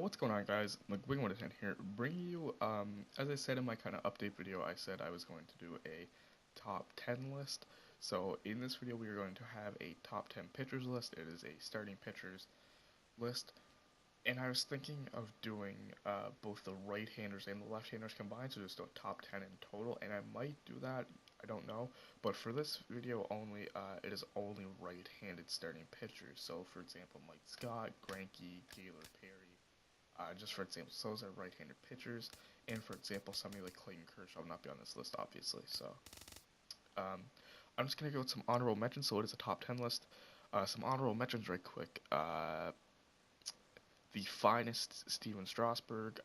What's going on, guys? Wing10 here, bringing you, as I said in my kind of update video, I said I was going to do a top 10 list. So in this video, we are going to have a top 10 pitchers list. It is a starting pitchers list, and I was thinking of doing both the right-handers and the left-handers combined, so just a top 10 in total, and I might do that, I don't know, but for this video only, it is only right-handed starting pitchers. So for example, Mike Scott, Greinke, Gaylor, Perry, just for example, so those are right-handed pitchers, and for example, somebody like Clayton Kershaw will not be on this list, obviously. So, I'm just gonna go with some honorable mentions. So it is a top 10 list. Some honorable mentions, right quick. The finest Steven Strasburg,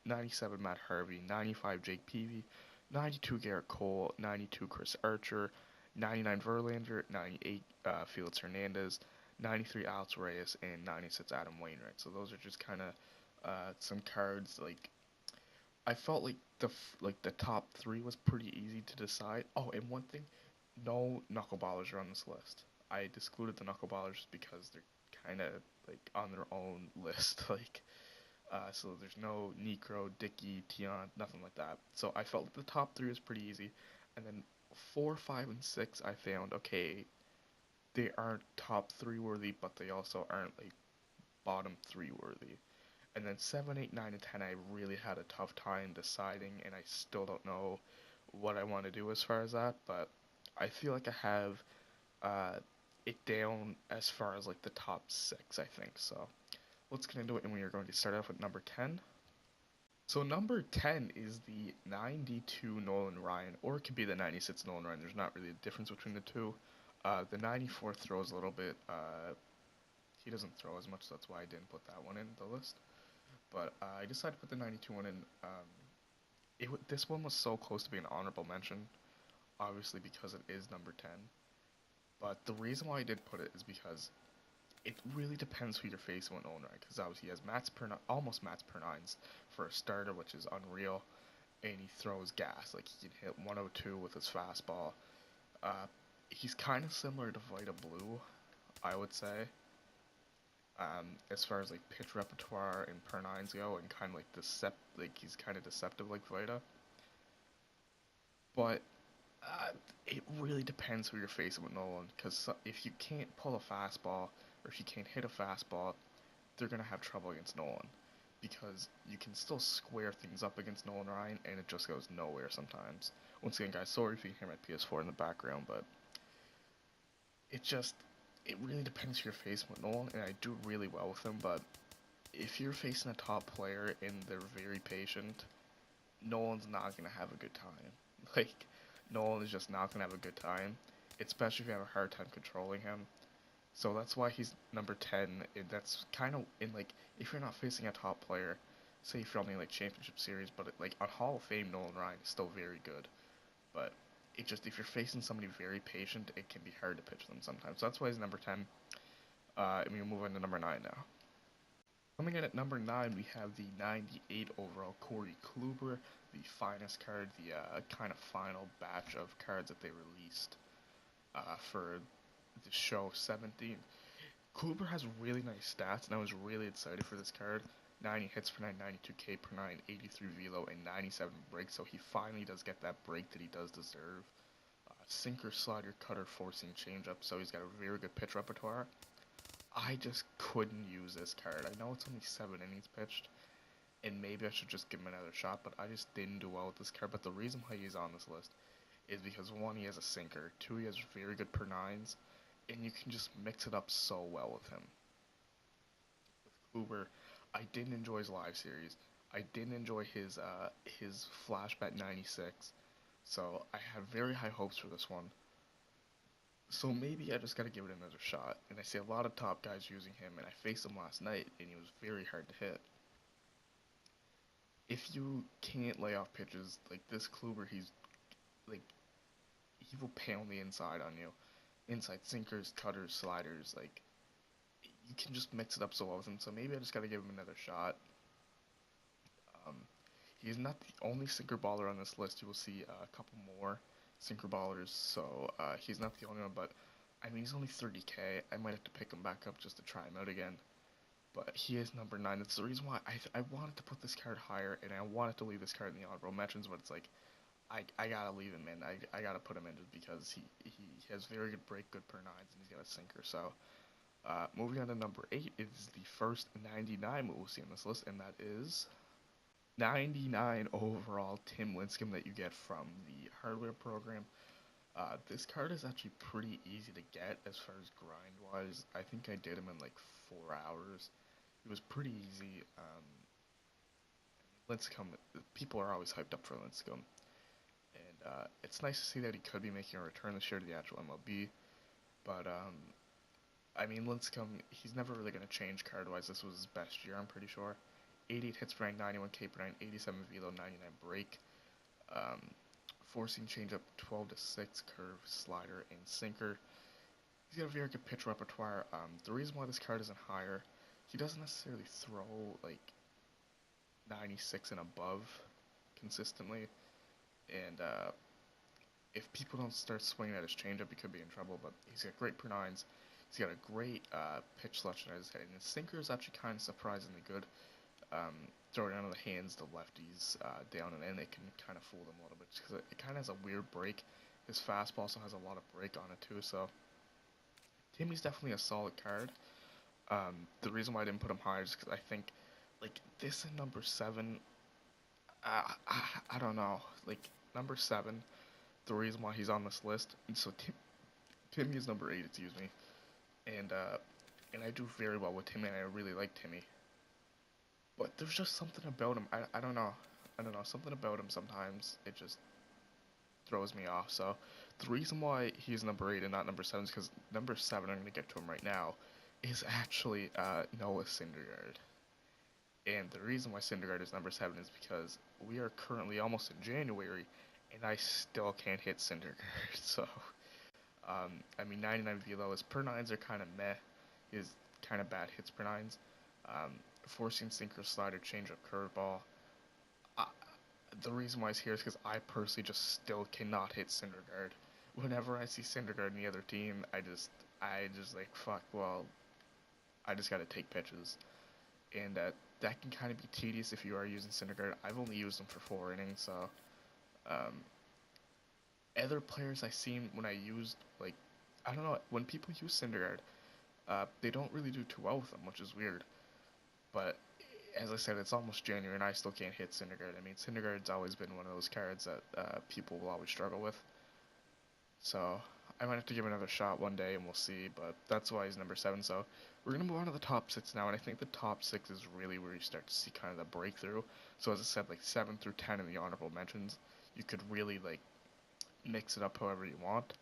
97 Matt Harvey, 95 Jake Peavy, 92 Garrett Cole, 92 Chris Archer, 99 Verlander, 98 Felix Hernandez, 93 Alex Reyes, and 96 Adam Wainwright. So those are just kind of some cards. Like, I felt like the top three was pretty easy to decide. Oh, and one thing, no knuckleballers are on this list. I excluded the knuckleballers because they're kind of like on their own list. So there's no Necro, Dickey, Tion, nothing like that. So I felt like the top three was pretty easy, and then 4, 5, and 6 I found okay. They aren't top three worthy, but they also aren't like bottom three worthy. And then 7, 8, 9, and 10 I really had a tough time deciding, and I still don't know what I want to do as far as that, but I feel like I have it down as far as like the top 6, I think. So let's get into it, and we are going to start off with number 10. So number 10 is the 92 Nolan Ryan, or it could be the 96 Nolan Ryan. There's not really a difference between the two. The 94 throws a little bit. He doesn't throw as much, so that's why I didn't put that one in the list. But I decided to put the 92 one in. This one was so close to being an honorable mention, obviously because it is number 10. But the reason why I did put it is because it really depends who you're facing with Nolan Ryan. Because obviously he has almost Matt's per nines for a starter, which is unreal. And he throws gas. Like, he can hit 102 with his fastball. He's kind of similar to Vita Blue, I would say. As far as like pitch repertoire and per nines go, and kind of like he's kind of deceptive like Vita. But it really depends who you're facing with Nolan, because if you can't pull a fastball or if you can't hit a fastball, they're gonna have trouble against Nolan, because you can still square things up against Nolan Ryan, and it just goes nowhere sometimes. Once again, guys, sorry if you hear my PS4 in the background, but it really depends who you're facing with Nolan, and I do really well with him, but if you're facing a top player and they're very patient, Nolan's not going to have a good time. Like, Nolan is just not going to have a good time, especially if you have a hard time controlling him. So that's why he's number 10. That's kind of in, like, if you're not facing a top player, say if you're only like championship series, but like on Hall of Fame, Nolan Ryan is still very good. But if you're facing somebody very patient, it can be hard to pitch them sometimes. So that's why he's number 10. And we move on to number 9 now. Coming in at number 9, we have the 98 overall Corey Kluber, the finest card, the kind of final batch of cards that they released for the show 17. Kluber has really nice stats, and I was really excited for this card. 90 hits per 9, 92 K per 9, 83 velo, and 97 breaks, so he finally does get that break that he does deserve. Sinker, slider, cutter, forcing, changeup, so he's got a very good pitch repertoire. I just couldn't use this card. I know it's only 7 innings pitched, and maybe I should just give him another shot, but I just didn't do well with this card. But the reason why he's on this list is because 1, he has a sinker, 2, he has very good per 9s, and you can just mix it up so well with him. With Kluber, I didn't enjoy his live series. I didn't enjoy his flashback 96, so I have very high hopes for this one. So maybe I just gotta give it another shot. And I see a lot of top guys using him, and I faced him last night, and he was very hard to hit. If you can't lay off pitches, like this Kluber, like, he will pound the inside on you. Inside sinkers, cutters, sliders, like, you can just mix it up so well with him. So maybe I just gotta give him another shot. He's not the only sinker baller on this list. You will see a couple more sinker ballers, so he's not the only one, but I mean, he's only 30k. I might have to pick him back up just to try him out again. but he is number 9. That's the reason why I wanted to put this card higher, and I wanted to leave this card in the honorable mentions, but it's like, I gotta leave him in. I gotta put him in just because he has very good break, good per 9s, and he's got a sinker. So, moving on to number 8 is the first 99 we'll see on this list, and that is 99 overall Tim Lincecum that you get from the hardware program. This card is actually pretty easy to get as far as grind wise. I think I did him in like 4 hours. It was pretty easy. Lincecum, people are always hyped up for Lincecum, and it's nice to see that he could be making a return this year to the actual MLB. But I mean, Lincecum, he's never really going to change card wise. This was his best year, I'm pretty sure. 88 hits per 9, 91 K per 9, 87 velo, 99 break. Forcing changeup, 12 to 6 curve, slider, and sinker. He's got a very good pitch repertoire. The reason why this card isn't higher, he doesn't necessarily throw like 96 and above consistently, and if people don't start swinging at his changeup, he could be in trouble. But he's got great per 9s. He's got a great pitch selection at his head, and his sinker is actually kind of surprisingly good. Throw it down in the hands, the lefties down and in, it can kind of fool them a little bit because it kind of has a weird break. His fastball also has a lot of break on it too, so Timmy's definitely a solid card. The reason why I didn't put him higher is because I think like this and number 7, I don't know, like number 7, the reason why he's on this list, and so Timmy is number 8, excuse me, and I do very well with Timmy, and I really like Timmy. But there's just something about him. I don't know. Something about him sometimes, it just throws me off. So the reason why he's number 8 and not number 7 is because number 7, I'm going to get to him right now, is actually Noah Syndergaard. And the reason why Syndergaard is number 7 is because we are currently almost in January, and I still can't hit Syndergaard. So, I mean, 99 velo, his per 9s are kind of meh. His kind of bad hits per 9s. Forcing sinker, slider, changeup, curveball. The reason why he's here is because I personally just still cannot hit Syndergaard. Whenever I see Syndergaard in the other team, I just like, fuck, well, I just gotta take pitches. And that can kind of be tedious if you are using Syndergaard. I've only used him for 4 innings, so other players I seen when I used, like, I don't know, when people use Syndergaard, they don't really do too well with him, which is weird. But as I said, it's almost January, and I still can't hit Syndergaard. I mean, Syndergaard's always been one of those cards that people will always struggle with. So I might have to give it another shot one day, and we'll see. But that's why he's number 7. So we're gonna move on to the top 6 now, and I think the top 6 is really where you start to see kind of the breakthrough. So as I said, like 7 through 10 in the honorable mentions, you could really like mix it up however you want.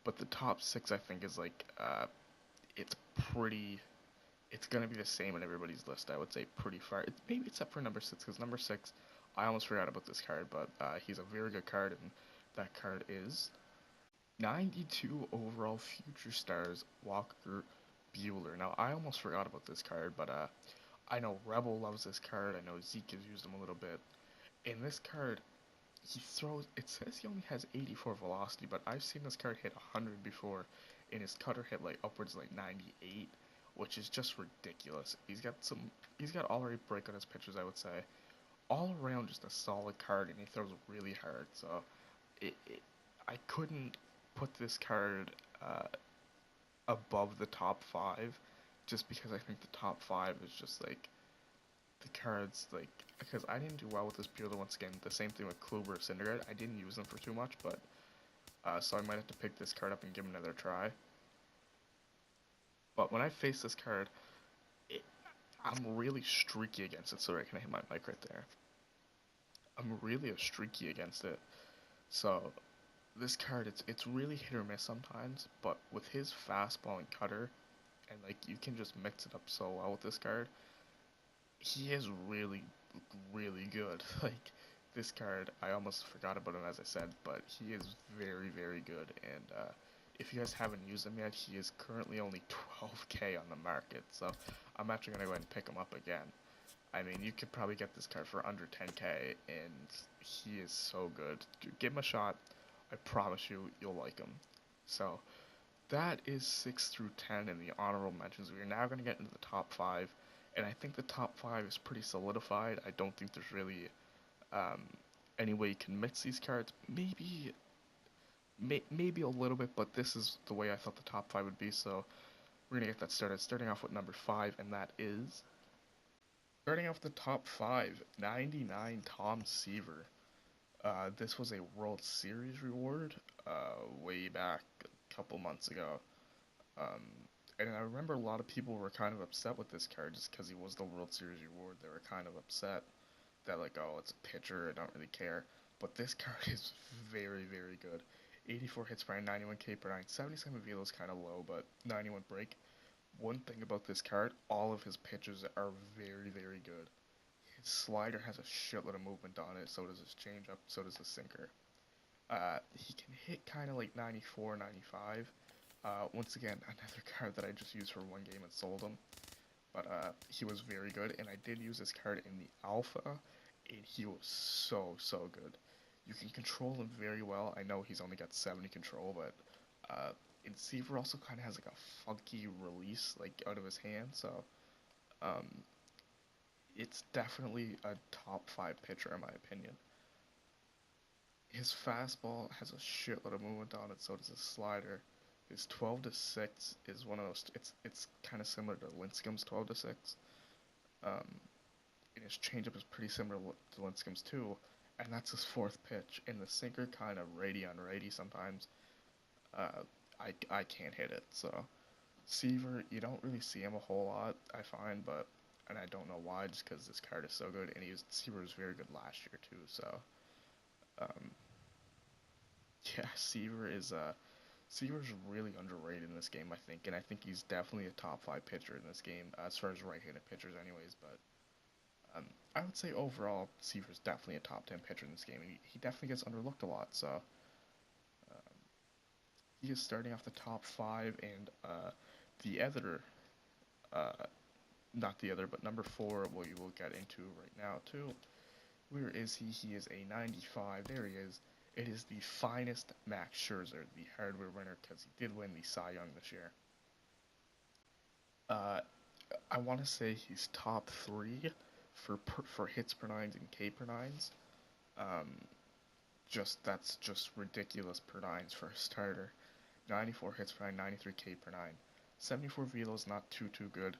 But the top 6, I think, is like it's pretty. It's going to be the same in everybody's list, I would say, pretty far. Maybe except for number 6, because number 6, I almost forgot about this card, but he's a very good card, and that card is 92 overall Future Stars Walker Buehler. Now, I almost forgot about this card, but I know Rebel loves this card. I know Zeke has used him a little bit. In this card, he throws, it says he only has 84 velocity, but I've seen this card hit 100 before, and his cutter hit like upwards like 98. Which is just ridiculous. He's got all right break on his pitches, I would say. All around, just a solid card, and he throws really hard. So, I couldn't put this card above the top 5, just because I think the top 5 is just like the cards, like, because I didn't do well with this Buehler once again. The same thing with Kluber, Syndergaard. I didn't use them for too much, but so I might have to pick this card up and give him another try. But when I face this card, I'm really streaky against it. Sorry, can I hit my mic right there? I'm really streaky against it. So this card, it's really hit or miss sometimes. But with his fastball and cutter, and like you can just mix it up so well with this card, he is really, really good. Like this card, I almost forgot about him as I said, but he is very, very good. And if you guys haven't used him yet, he is currently only 12k on the market, so I'm actually going to go ahead and pick him up again. I mean, you could probably get this card for under 10k, and he is so good. Dude, give him a shot. I promise you, you'll like him. So, that is 6 through 10 in the honorable mentions. We are now going to get into the top 5, And I think the top 5 is pretty solidified. I don't think there's really um, any way you can mix these cards. Maybe a little bit, but this is the way I thought the top 5 would be, so we're going to get that started. Starting off with number 5, and that is... Starting off the top 5, 99 Tom Seaver. This was a World Series reward way back a couple months ago. Um, and I remember a lot of people were kind of upset with this card just because he was the World Series reward. They were kind of upset that, like, oh, it's a pitcher, I don't really care. But this card is very, very good. 84 hits per 9, 91 K per 9, 77 velo is kind of low, but 91 break. One thing about this card, all of his pitches are very, very good. His slider has a shitload of movement on it, so does his changeup, so does his sinker. He can hit kind of like 94, 95. Once again, another card that I just used for one game and sold him. But he was very good, and I did use this card in the alpha, and he was so, so good. You can control him very well. I know he's only got 70 control, but and Seaver also kind of has like a funky release like out of his hand, so um, it's definitely a top 5 pitcher in my opinion. His fastball has a shitload of movement on it, so does his slider. His 12 to 6 is one of those. It's kind of similar to Lincecum's 12 to 6. Um, and his changeup is pretty similar to Lincecum's too, and that's his 4th pitch. And the sinker kind of righty on righty sometimes. I can't hit it, so Seaver, you don't really see him a whole lot, I find, and I don't know why, just because this card is so good, and Seaver was very good last year too, so um, yeah, Seaver's really underrated in this game, I think, and I think he's definitely a top 5 pitcher in this game, as far as right-handed pitchers anyways, but I would say overall, Seaver's definitely a top 10 pitcher in this game, and he definitely gets underlooked a lot, so he is starting off the top 5, and the other, not the other, but number 4, we will get into right now too. Where is he? He is a 95. There he is. It is the finest Max Scherzer, the hardware winner, because he did win the Cy Young this year. I want to say he's top 3 for hits per 9s and K per 9s. That's just ridiculous per 9s for a starter. 94 hits per 9, 93 K per 9. 74 velo is not too good,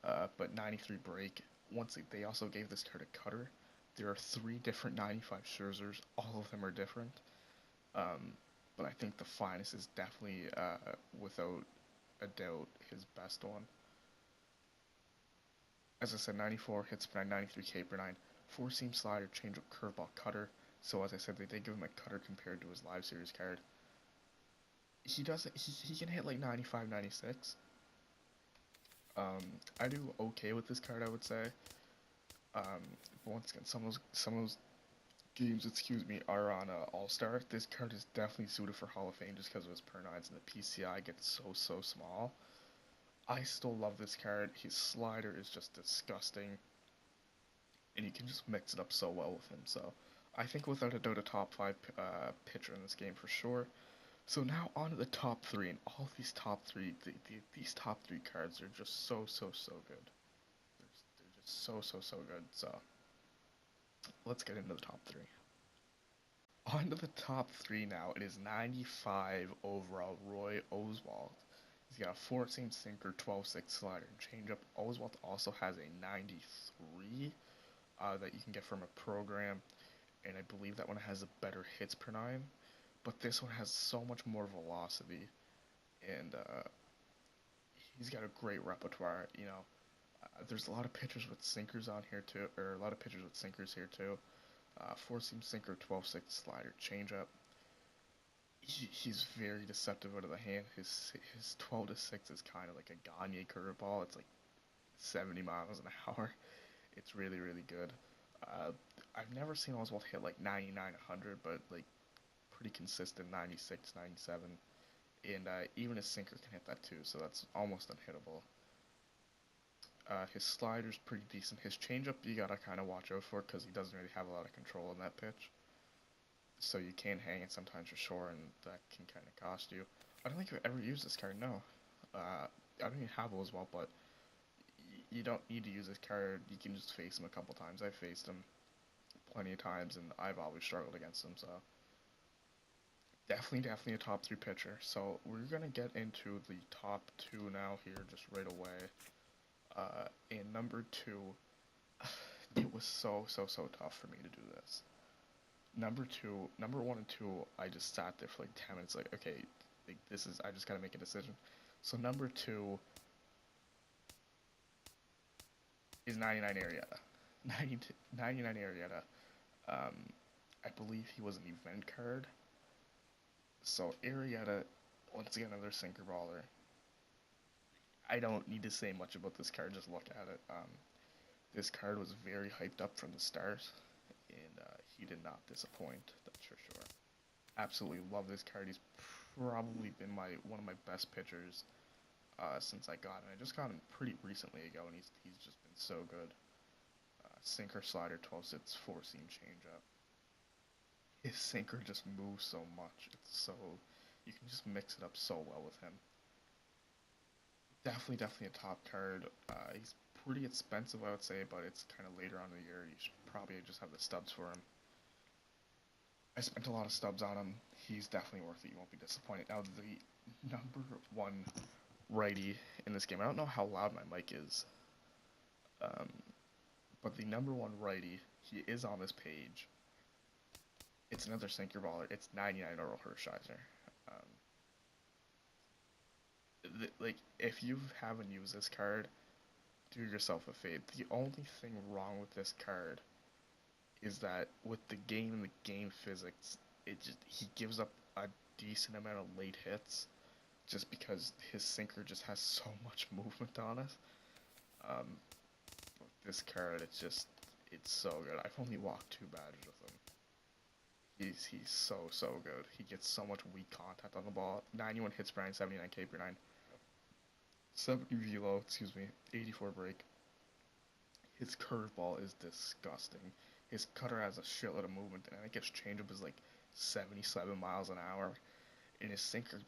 but 93 break. They also gave this card a cutter. There are 3 different 95 Scherzers. All of them are different. But I think the finest is definitely, without a doubt, his best one. As I said, 94 hits per 9, 93 K per 9. 4-seam slider, changeup, curveball, cutter. So as I said, they did give him a cutter compared to his live series card. He can hit like 95, 96. I do okay with this card, I would say. But once again, some of those games, are on All-Star. This card is definitely suited for Hall of Fame just because of his per 9s, and the PCI gets so small. I still love this card. His slider is just disgusting, and you can just mix it up so well with him. So I think without a doubt a top 5 pitcher in this game for sure. So now on to the top 3, and all of these top 3, these top 3 cards are just so good. They're just so good. So let's get into the top 3. On to the top 3 now. It is 95 overall Roy Oswalt. He's got a 4-seam sinker, 12-6 slider, and changeup. Oswalt also has a 93 that you can get from a program, and I believe that one has a better hits per 9. But this one has so much more velocity, and he's got a great repertoire. There's a lot of pitchers with sinkers on here too, or a lot of pitchers with sinkers here too. 4-seam sinker, 12-6 slider, changeup. He's very deceptive out of the hand. His 12 to 6 is kind of like a Gagne curveball. It's like 70 miles an hour. It's really good. I've never seen Oswalt hit like 99, 100, but like pretty consistent 96, 97, and even his sinker can hit that too, so that's almost unhittable. His slider's pretty decent. His changeup you gotta kind of watch out for because he doesn't really have a lot of control on that pitch, so you can hang it sometimes for sure, and that can kind of cost you. I don't think I've ever used this card, no. I don't even have Oswalt, but you don't need to use this card. You can just face him a couple times. I've faced him plenty of times, and I've always struggled against him. So definitely a top 3 pitcher. So we're gonna get into the top 2 now here, just right away. In number 2, it was so tough for me to do this. Number 1 and 2, I just sat there for like 10 minutes, like, okay, like, I just gotta make a decision. So number 2 is 99 Arrieta. 99 Arrieta. I believe he was an event card. So Arrieta, once again, another sinker baller. I don't need to say much about this card, just look at it. This card was very hyped up from the start, and he did not disappoint, that's for sure. Absolutely love this card. He's probably been one of my best pitchers since I got him. I just got him pretty recently ago, and he's just been so good. Sinker, slider, 12 sits, 4-seam changeup. His sinker just moves so much. You can just mix it up so well with him. Definitely a top card. He's pretty expensive, I would say, but it's kind of later on in the year. You should probably just have the stubs for him. I spent a lot of stubs on him. He's definitely worth it. You won't be disappointed. Now, the number 1 righty in this game, I don't know how loud my mic is, but the number 1 righty, he is on this page. It's another sinker baller. It's 99 Oral Hershiser. Like, if you haven't used this card, do yourself a favor. The only thing wrong with this card is that with the game and the game physics, he gives up a decent amount of late hits just because his sinker just has so much movement on it. With this card, it's so good. I've only walked 2 batters with him. He's so good. He gets so much weak contact on the ball. 91 hits per 9, 79 K per 9. 70 velo, 84 break. His curveball is disgusting. His cutter has a shitload of movement, and I think his changeup is like 77 miles an hour. And his sinker,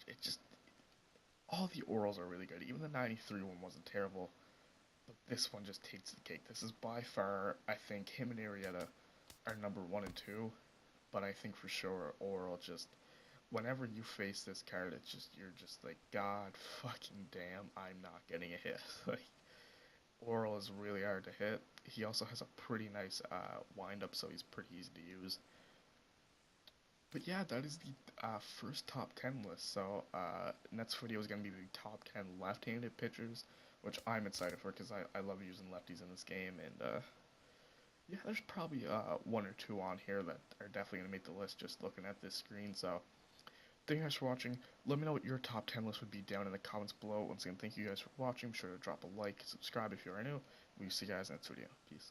all the orals are really good. Even the 93 one wasn't terrible, but this one just takes the cake. This is by far, I think, him and Arrieta are number 1 and 2, but I think for sure oral just, whenever you face this card, you're just like, God fucking damn, I'm not getting a hit. Like, oral is really hard to hit. He also has a pretty nice wind-up, so he's pretty easy to use. But yeah, that is the first top 10 list. So next video is going to be the top 10 left-handed pitchers, which I'm excited for because I love using lefties in this game. And yeah, there's probably 1 or 2 on here that are definitely going to make the list just looking at this screen. So thank you guys for watching. Let me know what your top 10 list would be down in the comments below. Once again, thank you guys for watching. Be sure to drop a like, subscribe if you are new. We'll see you guys next video. Peace.